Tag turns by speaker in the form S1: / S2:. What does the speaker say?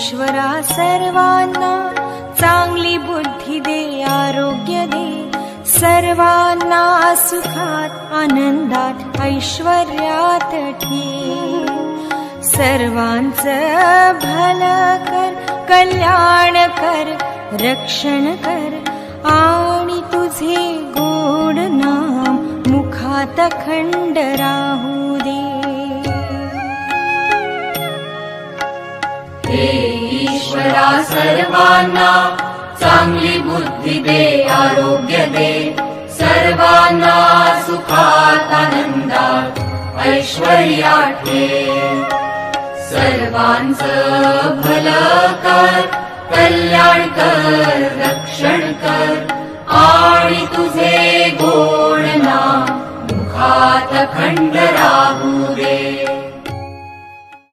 S1: ईश्वरा सर्वांना चांगली बुद्धी दे, आरोग्य दे, सर्वांना सुखात आनंदात ऐश्वर्यात ठेव. सर्वांचं भलं कर, कल्याण कर, रक्षण कर आणि तुझे गोड नाम मुखात अखंड राहू दे.
S2: हे ईश्वरा सर्वांना चांगली बुद्धी दे, आरोग्य दे, सर्वांना सुखात आनंदात ऐश्वर्यात ठेव. सर्वांचं भलं कर, कल्याण कर, रक्षण कर आणि तुझे गोड नाम मुखात अखंड राहू दे.